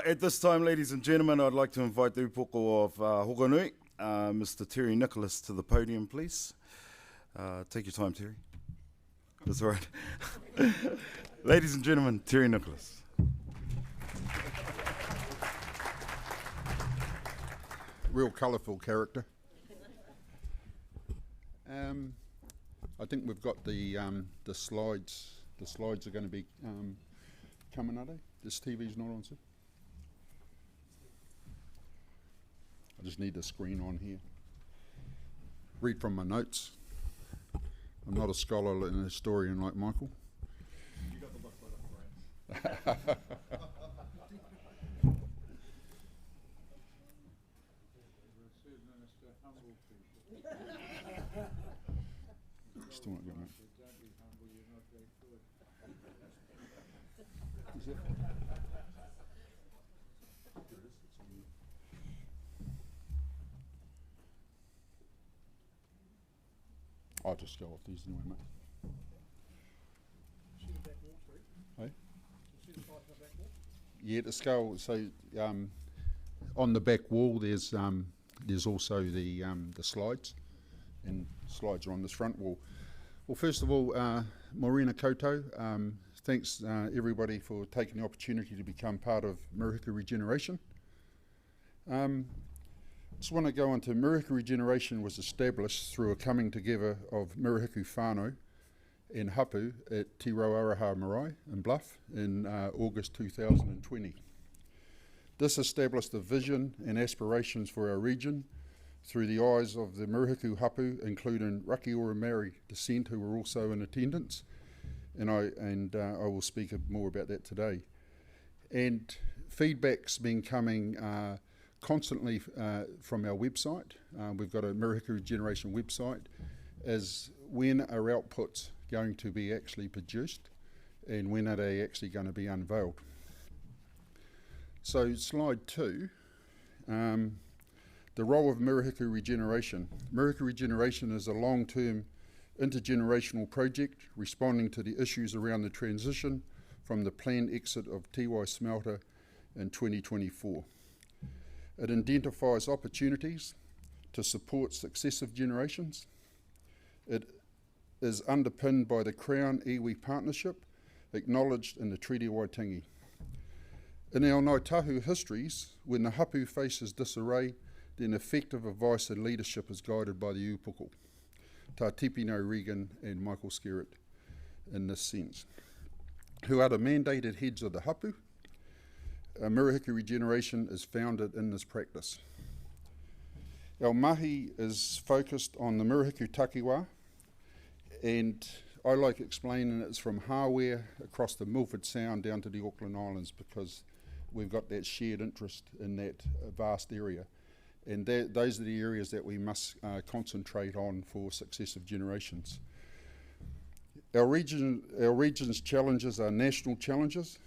At this time, ladies and gentlemen, I'd like to invite the upoko of Hokanui, Mr. Terry Nicholas, to the podium, please. Take your time, Terry. That's all right. Ladies and gentlemen, Terry Nicholas. Real colourful character. I think we've got the slides. The slides are going to be coming, are they? This TV's not on, sir? I just need the screen on here. Read from my notes. I'm not a scholar and a historian like Michael. You got the book right up, Brian. Still not good, mate. Is it? I'll just go off these anyway, mate. Hey? Yeah, the scale. So on the back wall, there's also the slides, and slides are on this front wall. Well, first of all, Morena Koutou, thanks everybody for taking the opportunity to become part of Murihiku Regeneration. Just want to go on to Murihiku Regeneration was established through a coming together of Murihiku Whanau and Hapu at Te Rauaraha Marae in Bluff in August 2020. This established a vision and aspirations for our region through the eyes of the Murihiku Hapu, including Rakiora Maori descent, who were also in attendance, and I will speak more about that today. And feedback's been coming constantly from our website. We've got a Murihiku Regeneration website, as when are outputs going to be actually produced, and when are they actually going to be unveiled. So slide 2. The role of Murihiku Regeneration. Murihiku Regeneration is a long-term intergenerational project responding to the issues around the transition from the planned exit of Tiwai Smelter in 2024. It identifies opportunities to support successive generations. It is underpinned by the Crown-iwi partnership acknowledged in the Treaty of Waitangi. In our Ngāi Tahu histories, when the hapu faces disarray, then effective advice and leadership is guided by the upoko. Tā Tipino Regan and Michael Skerritt in this sense, who are the mandated heads of the hapu. Murihiku Regeneration is founded in this practice. Our mahi is focused on the Murihiku takiwā, and I like explaining it's from Hawea across the Milford Sound down to the Auckland Islands, because we've got that shared interest in that vast area. And those are the areas that we must concentrate on for successive generations. Our region's challenges are national challenges,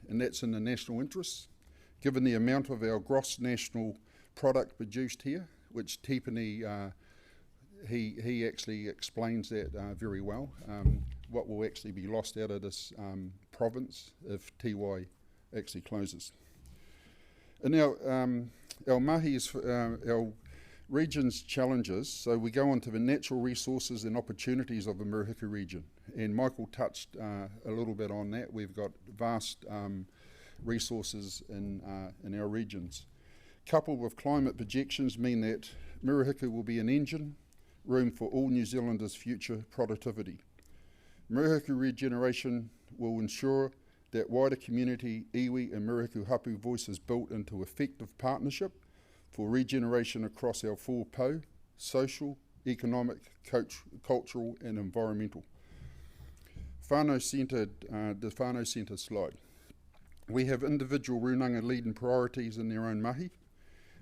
and that's in the national interest, given the amount of our gross national product produced here, which Tipini, he actually explains that very well, what will actually be lost out of this province if Tiwai actually closes. And our mahi is our region's challenges, so we go on to the natural resources and opportunities of the Murihiku region. And Michael touched a little bit on that. We've got vast resources in our regions. Coupled with climate projections mean that Murihiku will be an engine room for all New Zealanders' future productivity. Murihiku Regeneration will ensure that wider community, iwi and Murihiku hapu voice is built into effective partnership for regeneration across our 4 pou: social, economic, cultural and environmental. Whanau Centre, the Whanau Centre slide. We have individual runanga leading priorities in their own mahi.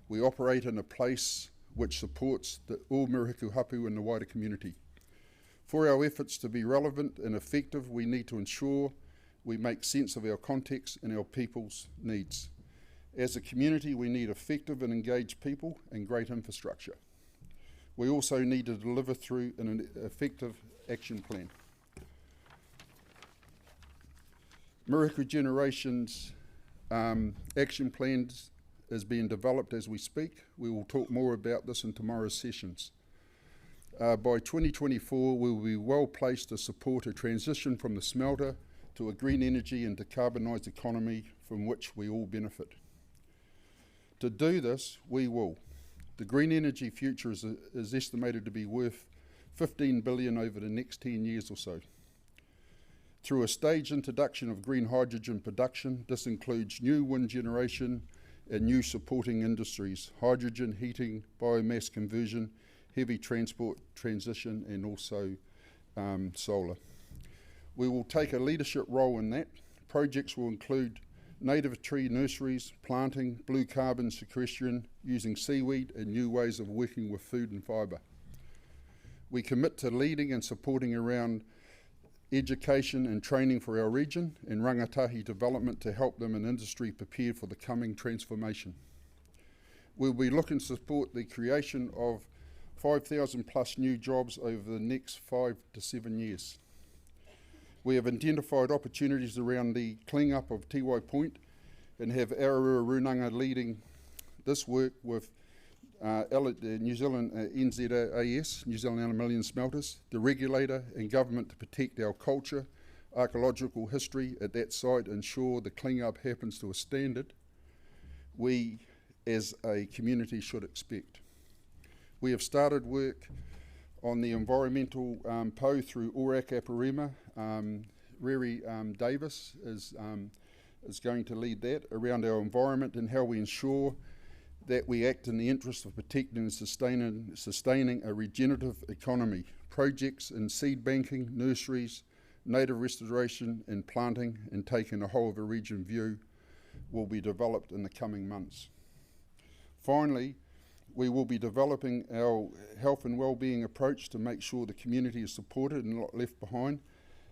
We operate in a place which supports all Murihiku hapu in the wider community. For our efforts to be relevant and effective, we need to ensure we make sense of our context and our people's needs. As a community, we need effective and engaged people and great infrastructure. We also need to deliver through an effective action plan. Murihiku Generation's action plans is being developed as we speak. We will talk more about this in tomorrow's sessions. By 2024, we will be well placed to support a transition from the smelter to a green energy and decarbonised economy from which we all benefit. To do this, we will. The green energy future is estimated to be worth $15 billion over the next 10 years or so. Through a staged introduction of green hydrogen production, this includes new wind generation and new supporting industries, hydrogen, heating, biomass conversion, heavy transport transition, and also solar. We will take a leadership role in that. Projects will include native tree nurseries, planting, blue carbon sequestration, using seaweed, and new ways of working with food and fibre. We commit to leading and supporting around education and training for our region and rangatahi development to help them in industry prepare for the coming transformation. We'll be looking to support the creation of 5,000 plus new jobs over the next 5 to 7 years. We have identified opportunities around the clean-up of Tiwai Point and have Ararua Runanga leading this work with New Zealand NZAS, New Zealand Aluminium Smelters, the regulator and government to protect our culture, archaeological history at that site, ensure the clean-up happens to a standard we as a community should expect. We have started work on the environmental PO through ORAC Aparima. Riri Davis is going to lead that around our environment and how we ensure that we act in the interest of protecting and sustaining a regenerative economy. Projects in seed banking, nurseries, native restoration and planting, and taking a whole of a region view will be developed in the coming months. Finally, we will be developing our health and wellbeing approach to make sure the community is supported and not left behind.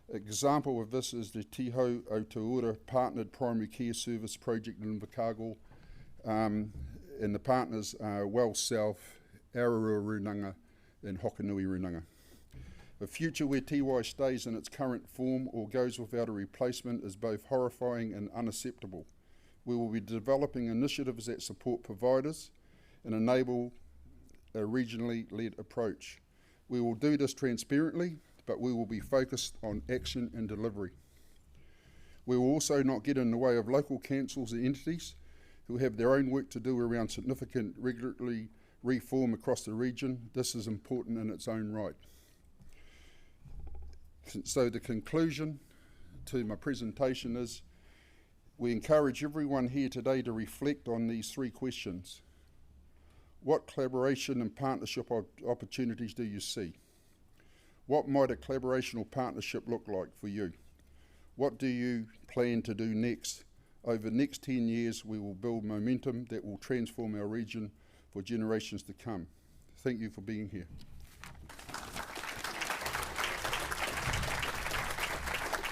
An example of this is the Tiho o Te Ora Partnered Primary Care Service project in Invercargill, and the partners are Well South, Ararua Runanga and Hokanui Runanga. A future where Tiwai stays in its current form or goes without a replacement is both horrifying and unacceptable. We will be developing initiatives that support providers and enable a regionally led approach. We will do this transparently, but we will be focused on action and delivery. We will also not get in the way of local councils and entities who have their own work to do around significant regulatory reform across the region. This is important in its own right. So the conclusion to my presentation is we encourage everyone here today to reflect on these 3 questions. What collaboration and partnership opportunities do you see? What might a collaboration or partnership look like for you? What do you plan to do next? Over the next 10 years, we will build momentum that will transform our region for generations to come. Thank you for being here.